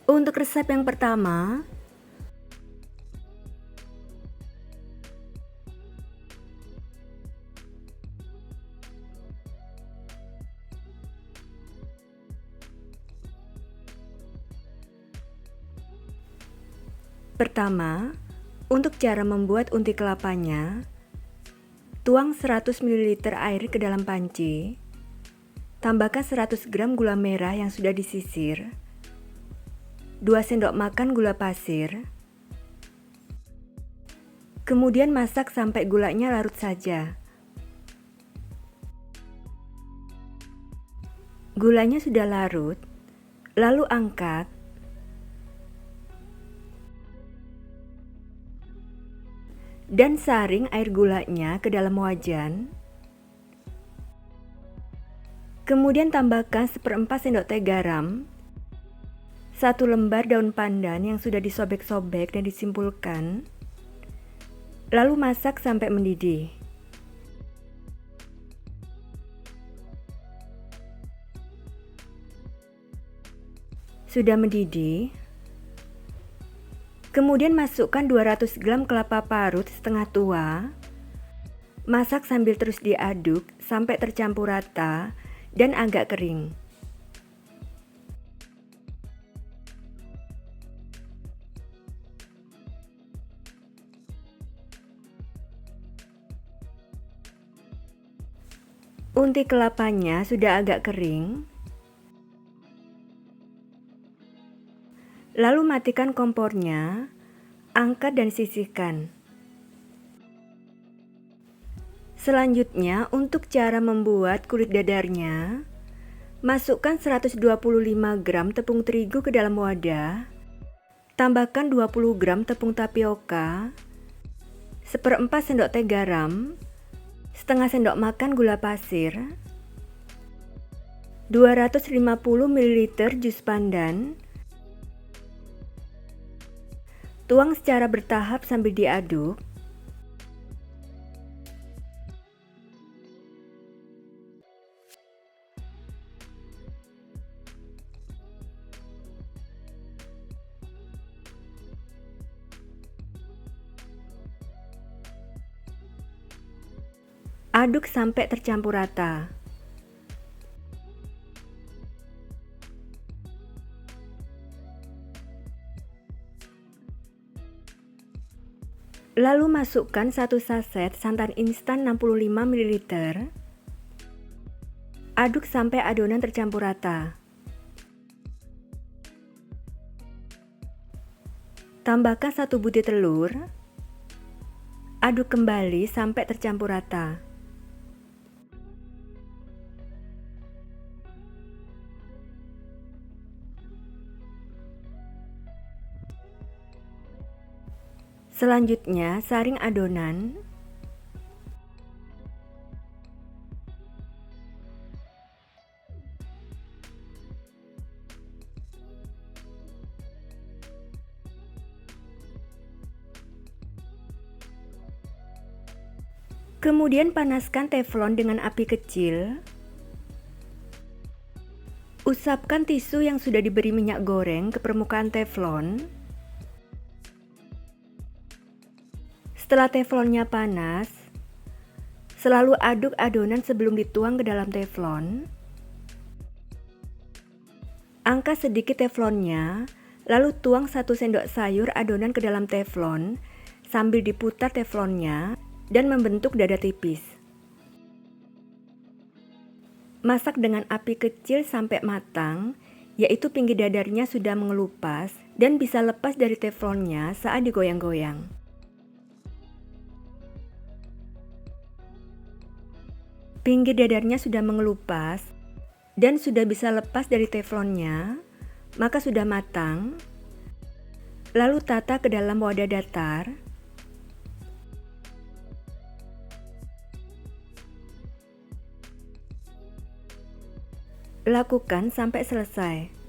Untuk resep yang pertama, untuk cara membuat unti kelapanya, tuang 100 ml air ke dalam panci, tambahkan 100 gram gula merah yang sudah disisir, 2 sendok makan gula pasir, kemudian masak sampai gulanya larut saja. Gulanya sudah larut, lalu angkat. Dan saring air gulanya ke dalam wajan. Kemudian tambahkan 1/4 sendok teh garam, 1 lembar daun pandan yang sudah disobek-sobek dan disimpulkan. Lalu masak sampai mendidih. Sudah mendidih, kemudian masukkan 200 gram kelapa parut setengah tua. Masak sambil terus diaduk sampai tercampur rata dan agak kering. Unti kelapanya sudah agak kering. Lalu matikan kompornya, angkat dan sisihkan. Selanjutnya, untuk cara membuat kulit dadarnya, masukkan 125 gram tepung terigu ke dalam wadah, tambahkan 20 gram tepung tapioka, 1/4 sendok teh garam, setengah sendok makan gula pasir, 250 ml jus pandan. Tuang secara bertahap sambil diaduk. Aduk sampai tercampur rata. Lalu masukkan 1 saset santan instan 65 ml. Aduk sampai adonan tercampur rata. Tambahkan 1 butir telur. Aduk kembali sampai tercampur rata. Selanjutnya, saring adonan. Kemudian panaskan teflon dengan api kecil. Usapkan tisu yang sudah diberi minyak goreng ke permukaan teflon. Setelah teflonnya panas, selalu aduk adonan sebelum dituang ke dalam teflon. Angkat sedikit teflonnya, lalu tuang 1 sendok sayur adonan ke dalam teflon sambil diputar teflonnya dan membentuk dada tipis. Masak dengan api kecil sampai matang, yaitu pinggir dadarnya sudah mengelupas dan bisa lepas dari teflonnya saat digoyang-goyang. Pinggir dadarnya sudah mengelupas dan sudah bisa lepas dari teflonnya, maka sudah matang. Lalu tata ke dalam wadah datar. Lakukan sampai selesai.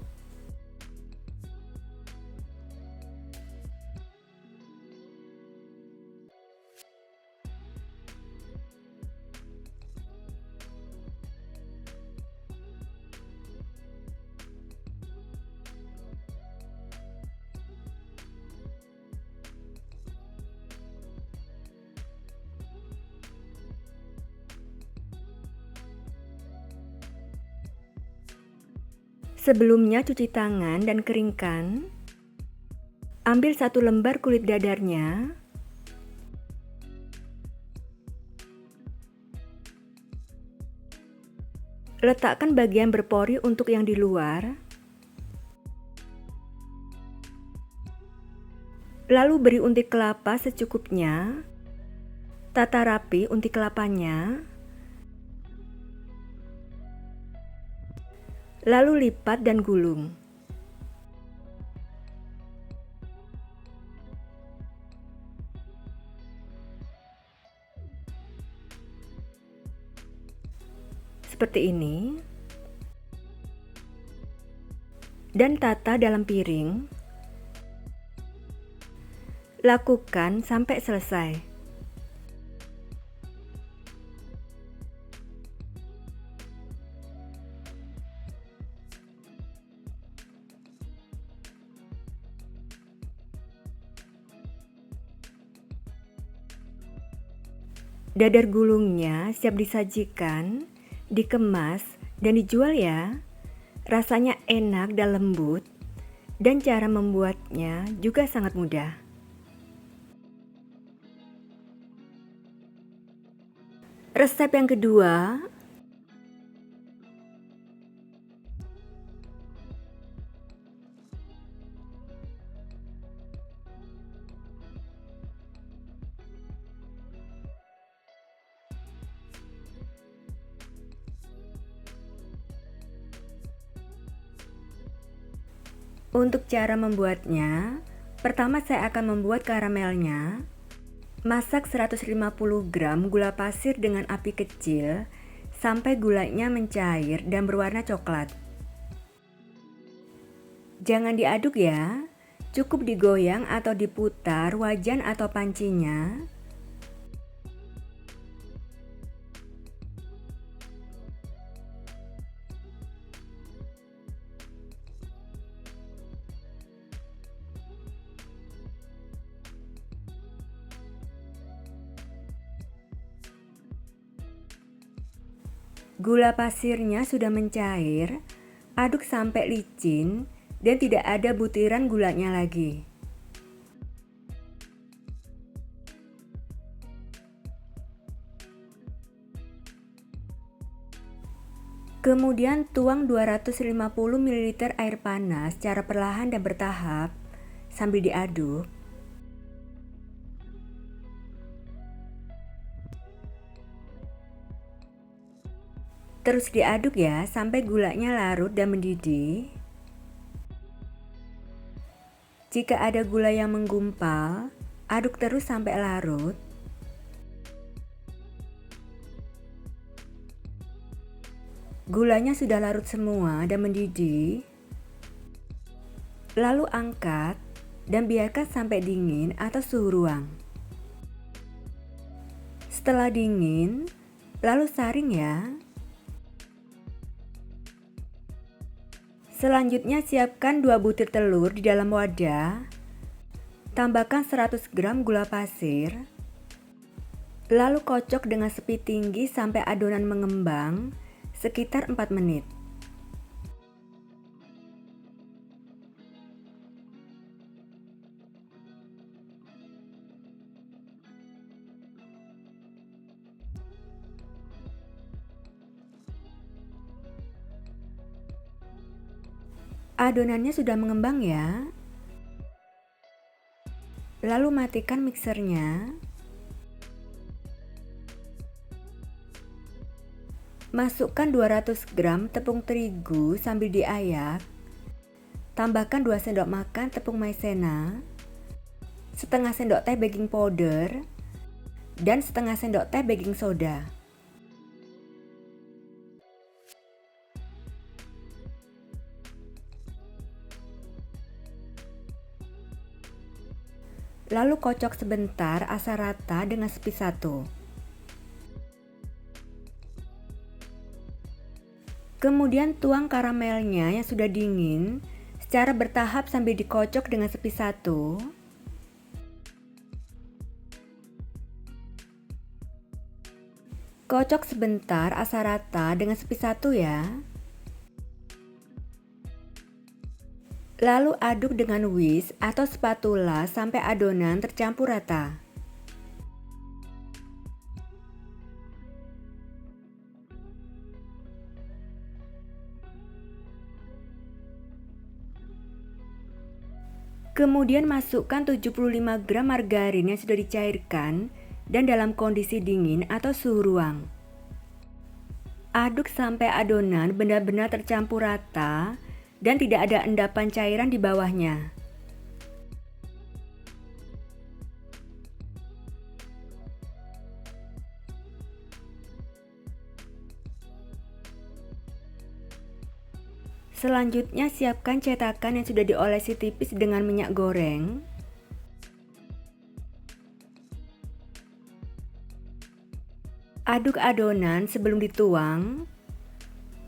Sebelumnya cuci tangan dan keringkan. Ambil 1 lembar kulit dadarnya. Letakkan bagian berpori untuk yang di luar. Lalu beri untik kelapa secukupnya. Tata rapi untik kelapanya. Lalu lipat dan gulung. Seperti ini. Dan tata dalam piring. Lakukan sampai selesai. Dadar gulungnya siap disajikan, dikemas, dan dijual ya. Rasanya enak dan lembut, dan cara membuatnya juga sangat mudah. Resep yang kedua, untuk cara membuatnya, pertama saya akan membuat karamelnya. Masak 150 gram gula pasir dengan api kecil sampai gulanya mencair dan berwarna coklat. Jangan diaduk ya, cukup digoyang atau diputar wajan atau pancinya. Gula pasirnya sudah mencair, aduk sampai licin dan tidak ada butiran gulanya lagi. Kemudian tuang 250 ml air panas secara perlahan dan bertahap sambil diaduk. Terus diaduk ya sampai gulanya larut dan mendidih. Jika ada gula yang menggumpal, aduk terus sampai larut. Gulanya sudah larut semua dan mendidih. Lalu angkat dan biarkan sampai dingin atau suhu ruang. Setelah dingin, lalu saring ya. Selanjutnya siapkan 2 butir telur di dalam wadah. Tambahkan 100 gram gula pasir. Lalu kocok dengan sepi tinggi sampai adonan mengembang sekitar 4 menit. Adonannya sudah mengembang ya. Lalu matikan mixernya. Masukkan 200 gram tepung terigu sambil diayak. Tambahkan 2 sendok makan tepung maizena, setengah sendok teh baking powder, dan setengah sendok teh baking soda. Lalu kocok sebentar asal rata dengan spits 1. Kemudian tuang karamelnya yang sudah dingin secara bertahap sambil dikocok dengan spits 1. Kocok sebentar asal rata dengan spits 1 ya. Lalu aduk dengan whisk atau spatula sampai adonan tercampur rata. Kemudian masukkan 75 gram margarin yang sudah dicairkan dan dalam kondisi dingin atau suhu ruang. Aduk sampai adonan benar-benar tercampur rata dan tidak ada endapan cairan di bawahnya. Selanjutnya siapkan cetakan yang sudah diolesi tipis dengan minyak goreng. Aduk adonan sebelum dituang.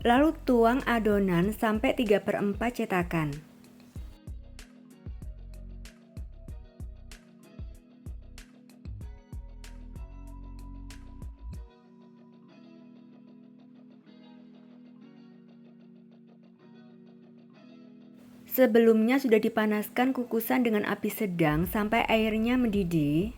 Lalu tuang adonan sampai 3/4 cetakan. Sebelumnya sudah dipanaskan kukusan dengan api sedang sampai airnya mendidih.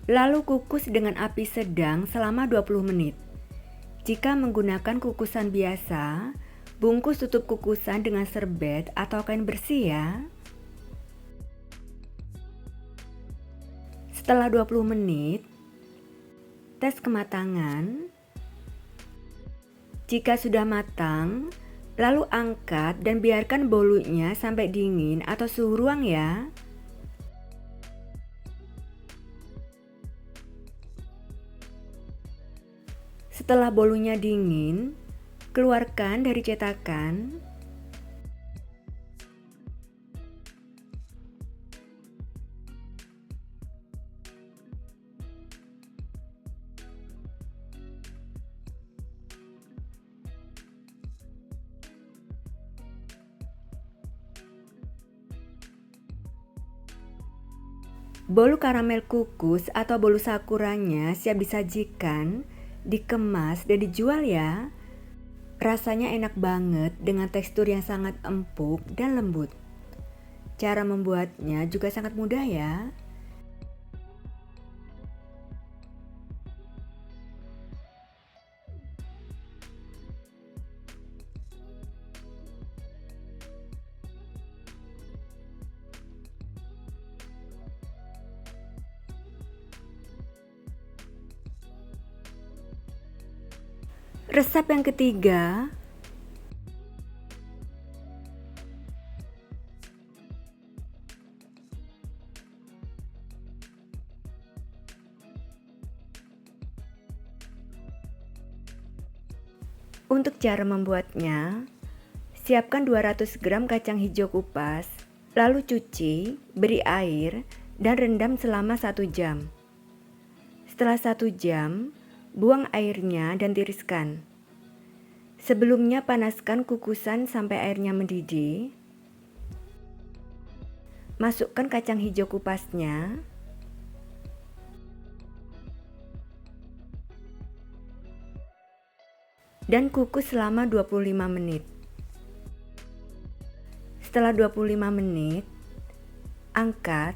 Lalu kukus dengan api sedang selama 20 menit. Jika menggunakan kukusan biasa, bungkus tutup kukusan dengan serbet atau kain bersih ya. Setelah 20 menit, tes kematangan. Jika sudah matang, lalu angkat dan biarkan bolunya sampai dingin atau suhu ruang ya. Setelah bolunya dingin, keluarkan dari cetakan. Bolu karamel kukus atau bolu sakuranya siap disajikan, dikemas dan dijual ya. Rasanya enak banget dengan tekstur yang sangat empuk dan lembut. Cara membuatnya juga sangat mudah ya. Resep yang ketiga, untuk cara membuatnya, siapkan 200 gram kacang hijau kupas, lalu cuci, beri air, dan rendam selama 1 jam. Setelah 1 jam, buang airnya dan tiriskan. Sebelumnya panaskan kukusan sampai airnya mendidih. Masukkan kacang hijau kupasnya. Dan kukus selama 25 menit. Setelah 25 menit, angkat.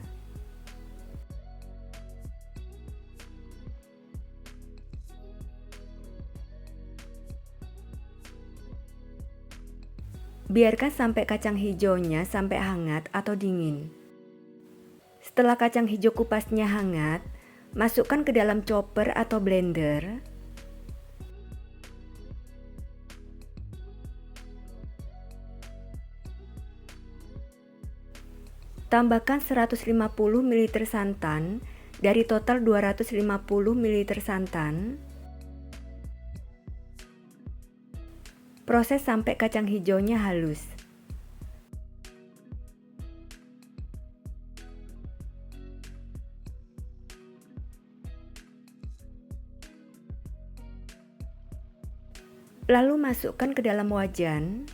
Biarkan sampai kacang hijaunya sampai hangat atau dingin. Setelah kacang hijau kupasnya hangat, masukkan ke dalam chopper atau blender. Tambahkan 150 ml santan dari total 250 ml santan. Proses sampai kacang hijaunya halus. Lalu masukkan ke dalam wajan.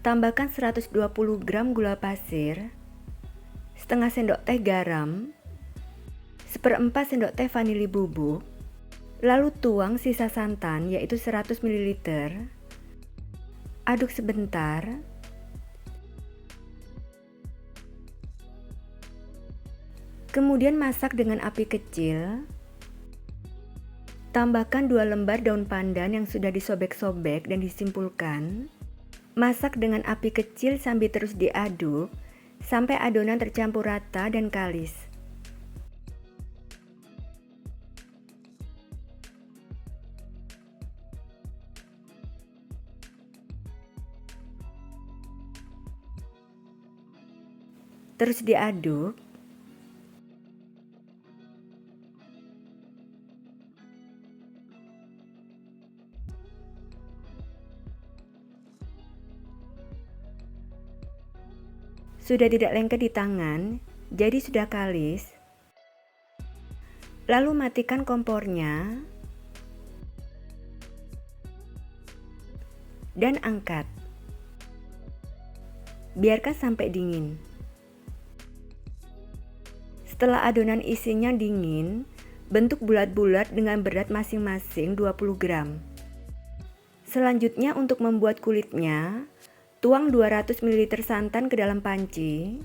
Tambahkan 120 gram gula pasir, setengah sendok teh garam, seperempat sendok teh vanili bubuk, lalu tuang sisa santan yaitu 100 ml. Aduk sebentar. Kemudian masak dengan api kecil. Tambahkan 2 lembar daun pandan yang sudah disobek-sobek dan disimpulkan. Masak dengan api kecil sambil terus diaduk sampai adonan tercampur rata dan kalis. Terus diaduk. Sudah tidak lengket di tangan, jadi sudah kalis. Lalu matikan kompornya dan angkat. Biarkan sampai dingin. Setelah adonan isinya dingin, bentuk bulat-bulat dengan berat masing-masing 20 gram. Selanjutnya untuk membuat kulitnya, tuang 200 ml santan ke dalam panci.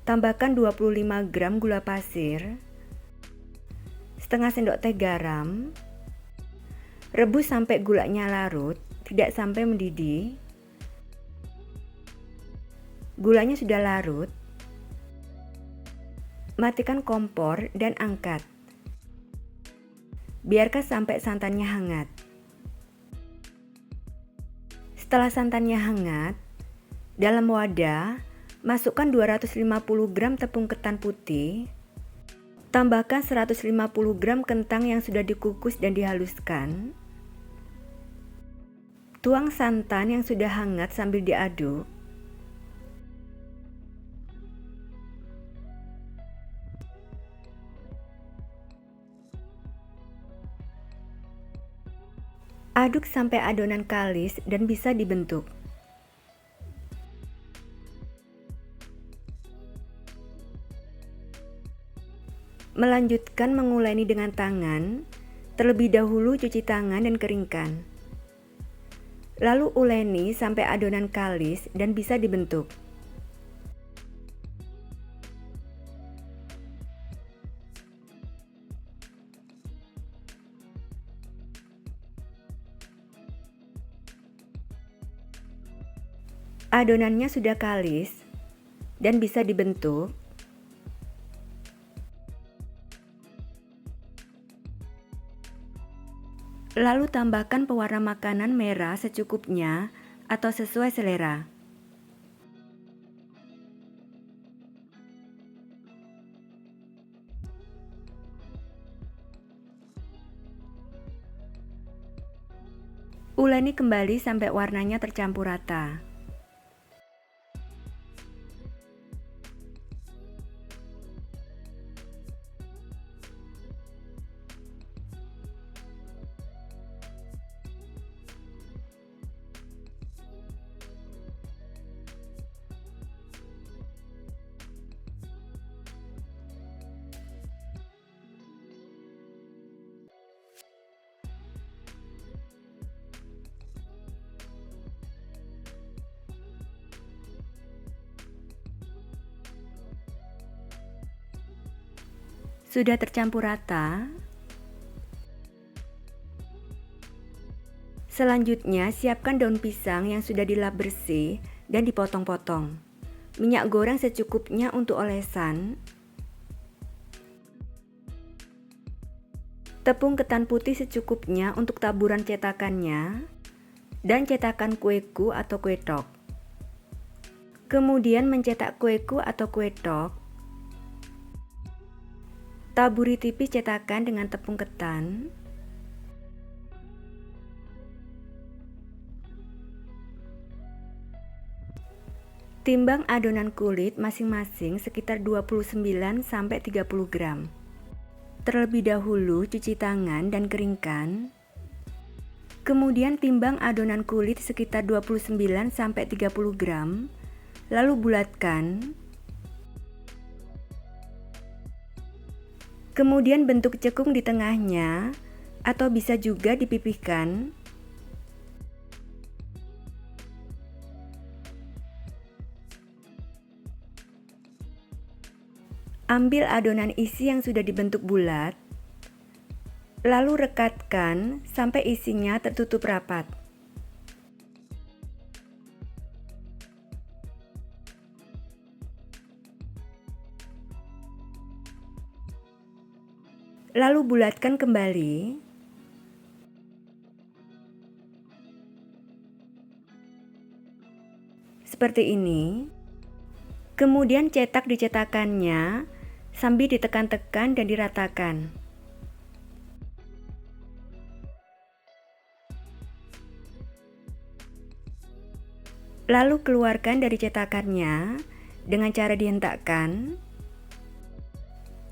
Tambahkan 25 gram gula pasir, setengah sendok teh garam. Rebus sampai gulanya larut, tidak sampai mendidih. Gulanya sudah larut. Matikan kompor dan angkat. Biarkan sampai santannya hangat. Setelah santannya hangat, dalam wadah, masukkan 250 gram tepung ketan putih. Tambahkan 150 gram kentang yang sudah dikukus dan dihaluskan. Tuang santan yang sudah hangat sambil diaduk. Aduk sampai adonan kalis dan bisa dibentuk. Melanjutkan menguleni dengan tangan, terlebih dahulu cuci tangan dan keringkan. Lalu uleni sampai adonan kalis dan bisa dibentuk. Adonannya sudah kalis dan bisa dibentuk. Lalu tambahkan pewarna makanan merah secukupnya atau sesuai selera. Uleni kembali sampai warnanya tercampur rata. Sudah tercampur rata. Selanjutnya, siapkan daun pisang yang sudah dilap bersih dan dipotong-potong. Minyak goreng secukupnya untuk olesan. Tepung ketan putih secukupnya untuk taburan cetakannya. Dan cetakan kueku atau kue tok. Kemudian mencetak kueku atau kue tok. Taburi tipis cetakan dengan tepung ketan. Timbang adonan kulit masing-masing sekitar 29-30 gram. Terlebih dahulu cuci tangan dan keringkan. Kemudian timbang adonan kulit sekitar 29-30 gram, lalu bulatkan. Kemudian bentuk cekung di tengahnya, atau bisa juga dipipihkan. Ambil adonan isi yang sudah dibentuk bulat, lalu rekatkan sampai isinya tertutup rapat. Lalu bulatkan kembali. Seperti ini. Kemudian cetak di cetakannya sambil ditekan-tekan dan diratakan. Lalu keluarkan dari cetakannya dengan cara dihentakkan.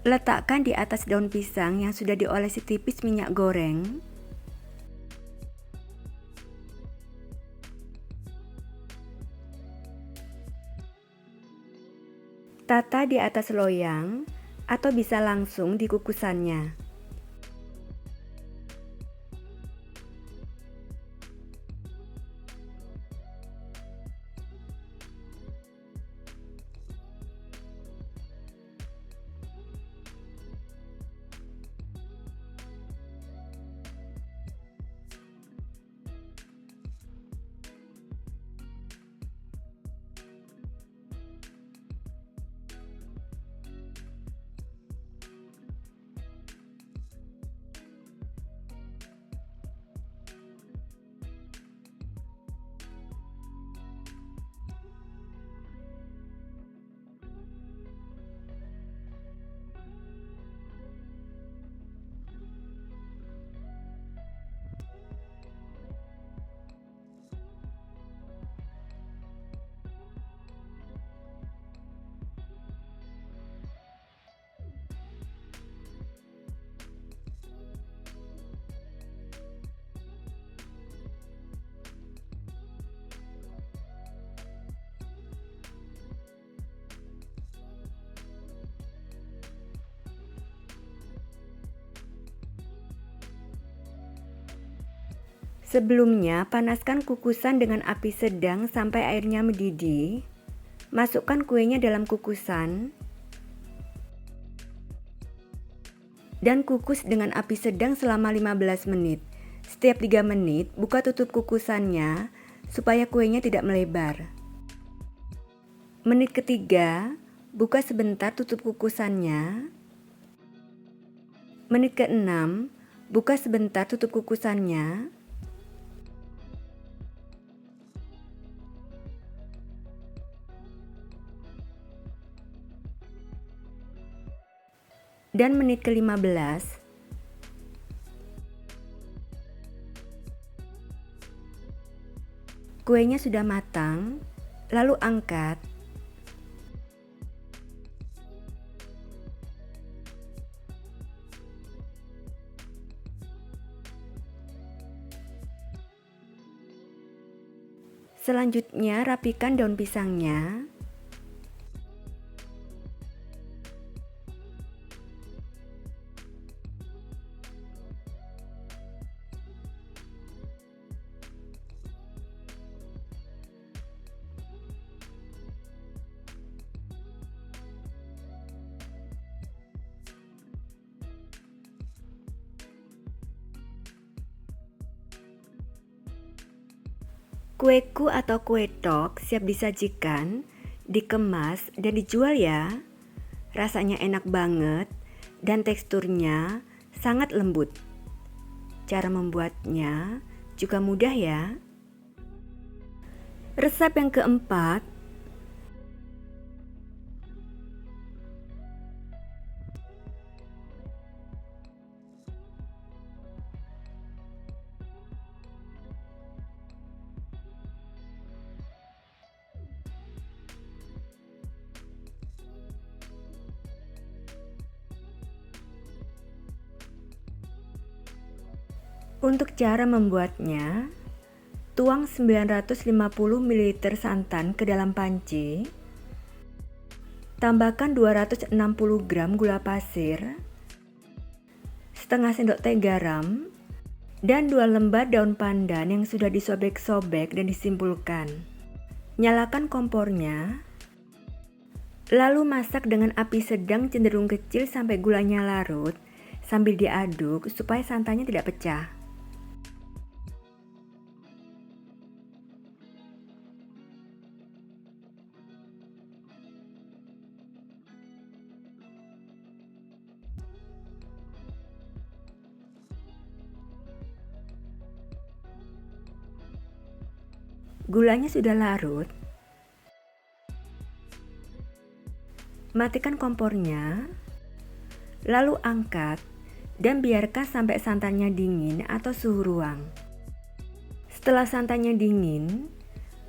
Letakkan di atas daun pisang yang sudah diolesi tipis minyak goreng. Tata di atas loyang atau bisa langsung di kukusannya. Sebelumnya, panaskan kukusan dengan api sedang sampai airnya mendidih. Masukkan kuenya dalam kukusan dan kukus dengan api sedang selama 15 menit. Setiap 3 menit, buka tutup kukusannya supaya kuenya tidak melebar. Menit ketiga, buka sebentar tutup kukusannya. Menit ke-6, buka sebentar tutup kukusannya. Dan menit ke-15, kuenya sudah matang, lalu angkat. Selanjutnya, rapikan daun pisangnya. Kueku atau kue tok siap disajikan, dikemas, dan dijual ya. Rasanya enak banget dan teksturnya sangat lembut. Cara membuatnya juga mudah ya. Resep yang keempat, Untuk cara membuatnya, tuang 950 ml santan ke dalam panci, tambahkan 260 gram gula pasir, setengah sendok teh garam, dan 2 lembar daun pandan yang sudah disobek-sobek dan disimpulkan. Nyalakan kompornya, lalu masak dengan api sedang cenderung kecil sampai gulanya larut sambil diaduk supaya santannya tidak pecah. Gulanya sudah larut, matikan kompornya, lalu angkat dan biarkan sampai santannya dingin atau suhu ruang. Setelah santannya dingin,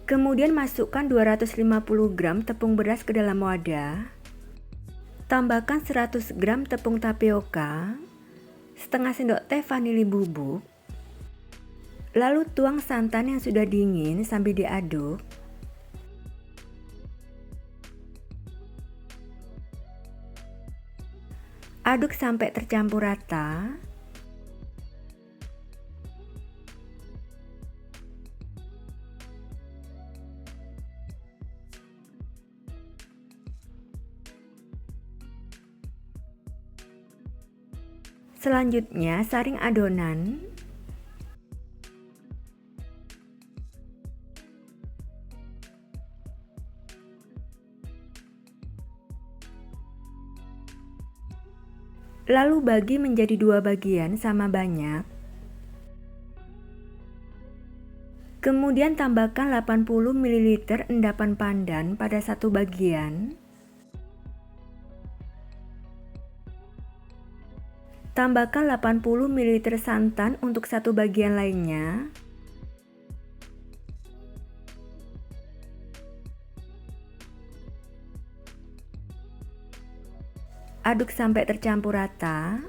kemudian masukkan 250 gram tepung beras ke dalam wadah, tambahkan 100 gram tepung tapioka, setengah sendok teh vanili bubuk, lalu tuang santan yang sudah dingin sambil diaduk. Aduk sampai tercampur rata. Selanjutnya, saring adonan. Lalu bagi menjadi 2 bagian sama banyak. Kemudian tambahkan 80 ml endapan pandan pada satu bagian. Tambahkan 80 ml santan untuk satu bagian lainnya. Aduk sampai tercampur rata.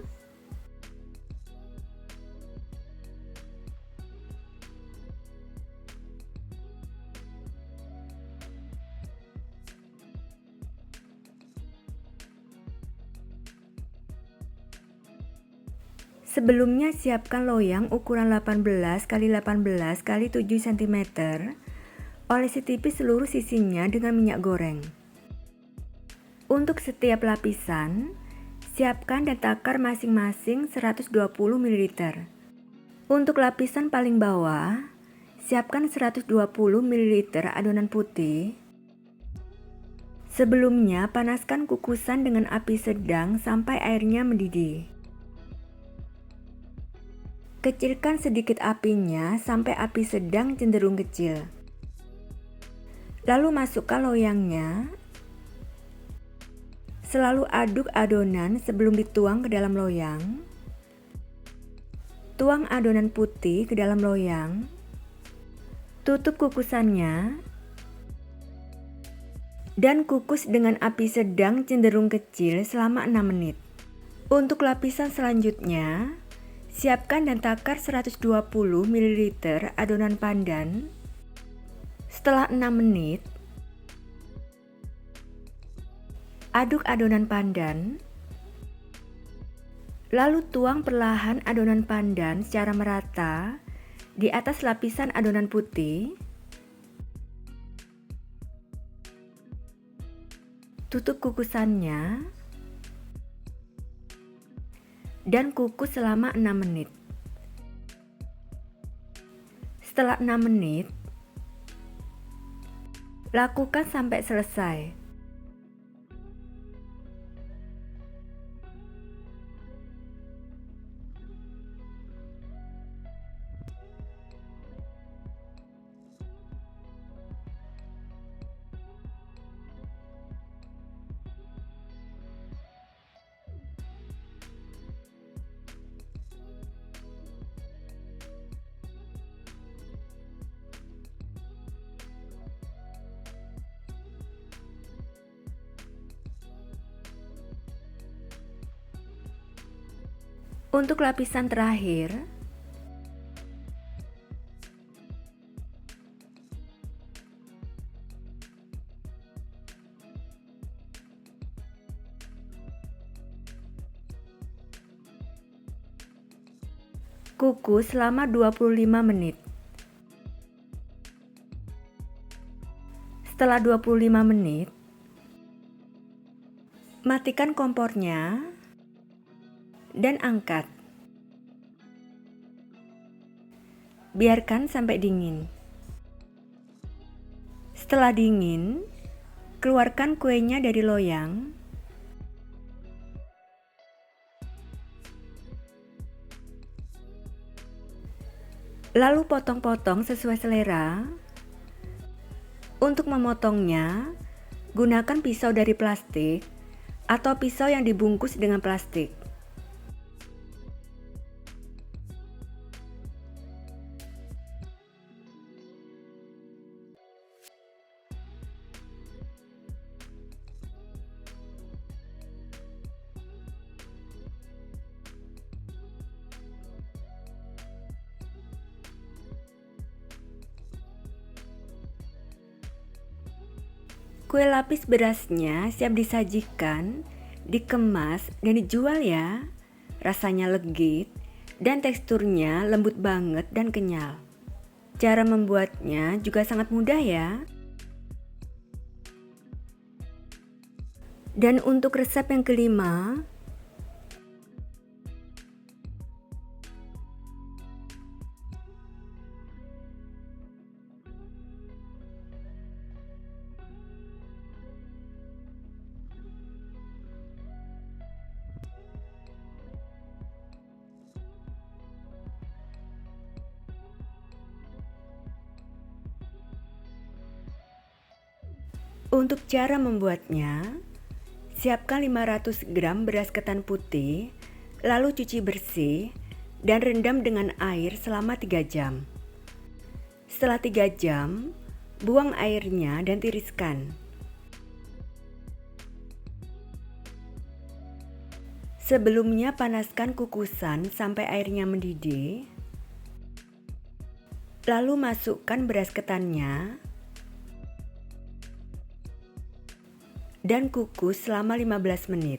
Sebelumnya siapkan loyang ukuran 18 x 18 x 7 cm. Olesi tipis seluruh sisinya dengan minyak goreng. Untuk setiap lapisan, siapkan dan takar masing-masing 120 ml. Untuk lapisan paling bawah, siapkan 120 ml adonan putih. Sebelumnya, panaskan kukusan dengan api sedang sampai airnya mendidih. Kecilkan sedikit apinya sampai api sedang cenderung kecil. Lalu masukkan loyangnya. Selalu aduk adonan sebelum dituang ke dalam loyang. Tuang adonan putih ke dalam loyang. Tutup kukusannya. Dan kukus dengan api sedang cenderung kecil selama 6 menit. Untuk lapisan selanjutnya, siapkan dan takar 120 ml adonan pandan. Setelah 6 menit, aduk adonan pandan, lalu tuang perlahan adonan pandan secara merata di atas lapisan adonan putih. Tutup kukusannya dan kukus selama 6 menit. Setelah 6 menit, lakukan sampai selesai. Untuk lapisan terakhir, Kukus selama 25 menit. Setelah 25 menit, matikan kompornya dan angkat. Biarkan sampai dingin. Setelah dingin, keluarkan kuenya dari loyang. Lalu potong-potong sesuai selera. Untuk memotongnya, gunakan pisau dari plastik atau pisau yang dibungkus dengan plastik. Kue lapis berasnya siap disajikan, dikemas, dan dijual ya. Rasanya legit dan teksturnya lembut banget dan kenyal. Cara membuatnya juga sangat mudah ya. Dan untuk resep yang kelima, untuk cara membuatnya, siapkan 500 gram beras ketan putih, lalu cuci bersih dan rendam dengan air selama 3 jam. Setelah 3 jam, buang airnya dan tiriskan. Sebelumnya panaskan kukusan sampai airnya mendidih. Lalu masukkan beras ketannya dan kukus selama 15 menit.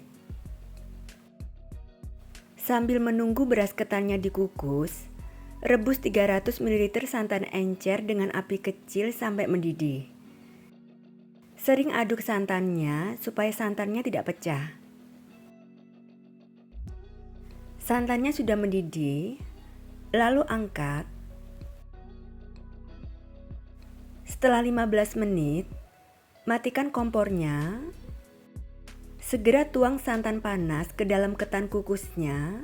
Sambil menunggu beras ketannya dikukus, rebus 300 ml santan encer dengan api kecil sampai mendidih. Sering aduk santannya supaya santannya tidak pecah. Santannya sudah mendidih, lalu angkat. Setelah 15 menit, matikan kompornya. Segera tuang santan panas ke dalam ketan kukusnya.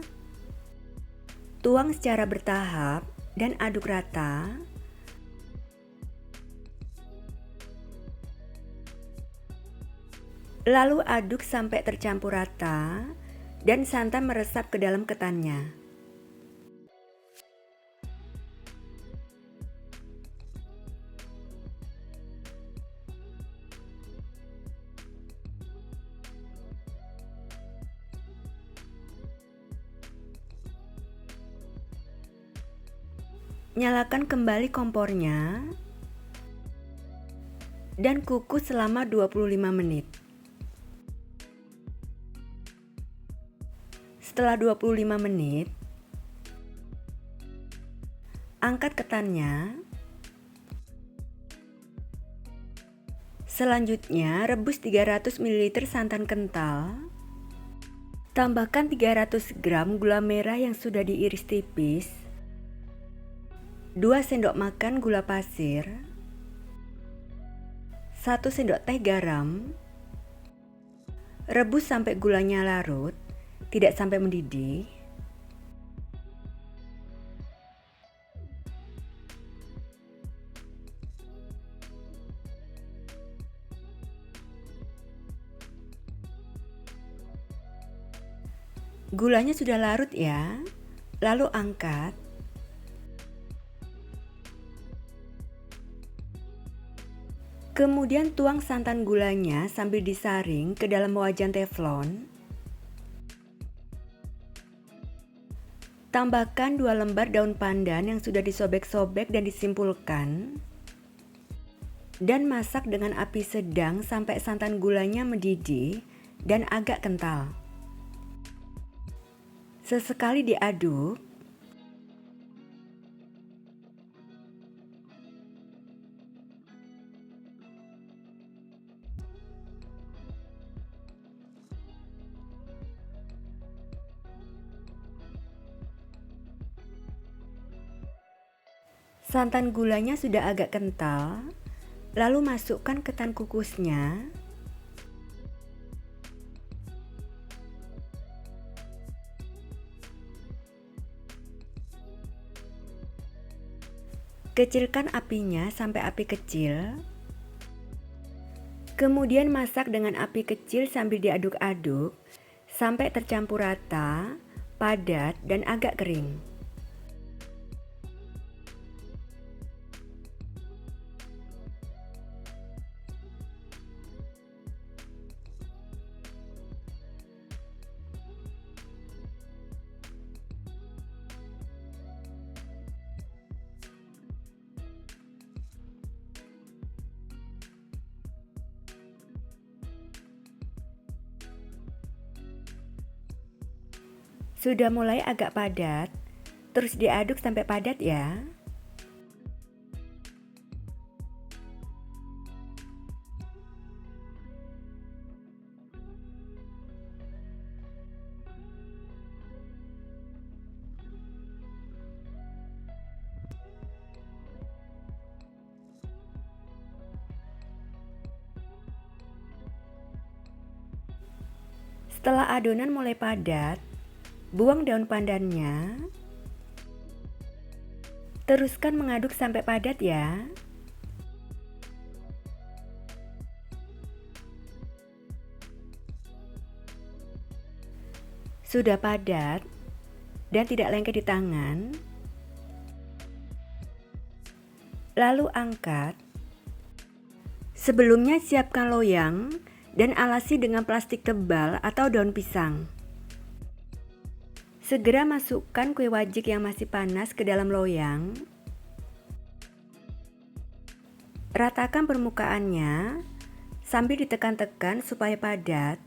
Tuang secara bertahap dan aduk rata. Lalu aduk sampai tercampur rata dan santan meresap ke dalam ketannya. Nyalakan kembali kompornya dan kukus selama 25 menit. Setelah 25 menit, angkat ketannya. Selanjutnya, rebus 300 ml santan kental. Tambahkan 300 gram gula merah yang sudah diiris tipis. 2 sendok makan gula pasir, 1 sendok teh garam. Rebus sampai gulanya larut, tidak sampai mendidih. Gulanya sudah larut ya, lalu angkat. Kemudian tuang santan gulanya sambil disaring ke dalam wajan teflon. Tambahkan 2 lembar daun pandan yang sudah disobek-sobek dan disimpulkan. Dan masak dengan api sedang sampai santan gulanya mendidih dan agak kental. Sesekali diaduk. Santan gulanya sudah agak kental, lalu masukkan ketan kukusnya. Kecilkan apinya sampai api kecil. Kemudian masak dengan api kecil sambil diaduk-aduk sampai tercampur rata, padat, dan agak kering. Sudah mulai agak padat, terus diaduk sampai padat ya. Setelah adonan mulai padat, buang daun pandannya. Teruskan mengaduk sampai padat ya. Sudah padat dan tidak lengket di tangan. Lalu angkat. Sebelumnya siapkan loyang dan alasi dengan plastik tebal atau daun pisang. Segera masukkan kue wajik yang masih panas ke dalam loyang. Ratakan permukaannya sambil ditekan-tekan supaya padat.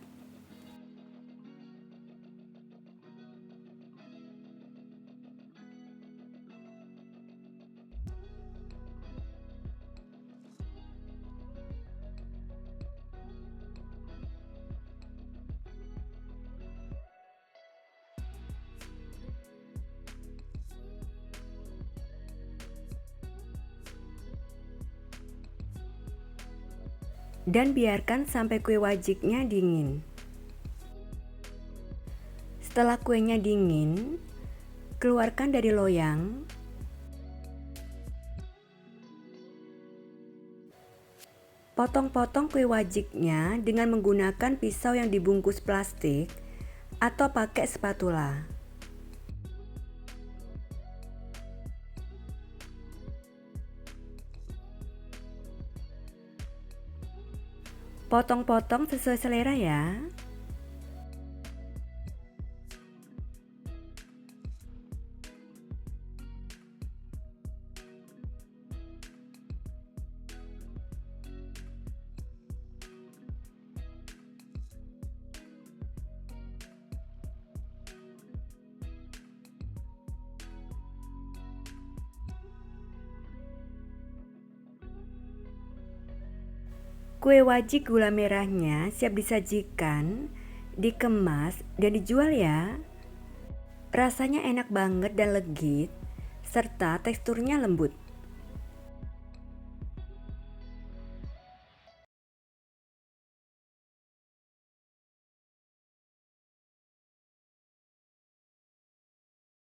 Dan biarkan sampai kue wajiknya dingin. Setelah kuenya dingin, keluarkan dari loyang. Potong-potong kue wajiknya dengan menggunakan pisau yang dibungkus plastik atau pakai spatula. Potong-potong sesuai selera ya. Kue wajik gula merahnya siap disajikan, dikemas, dan dijual ya. Rasanya enak banget dan legit, serta teksturnya lembut.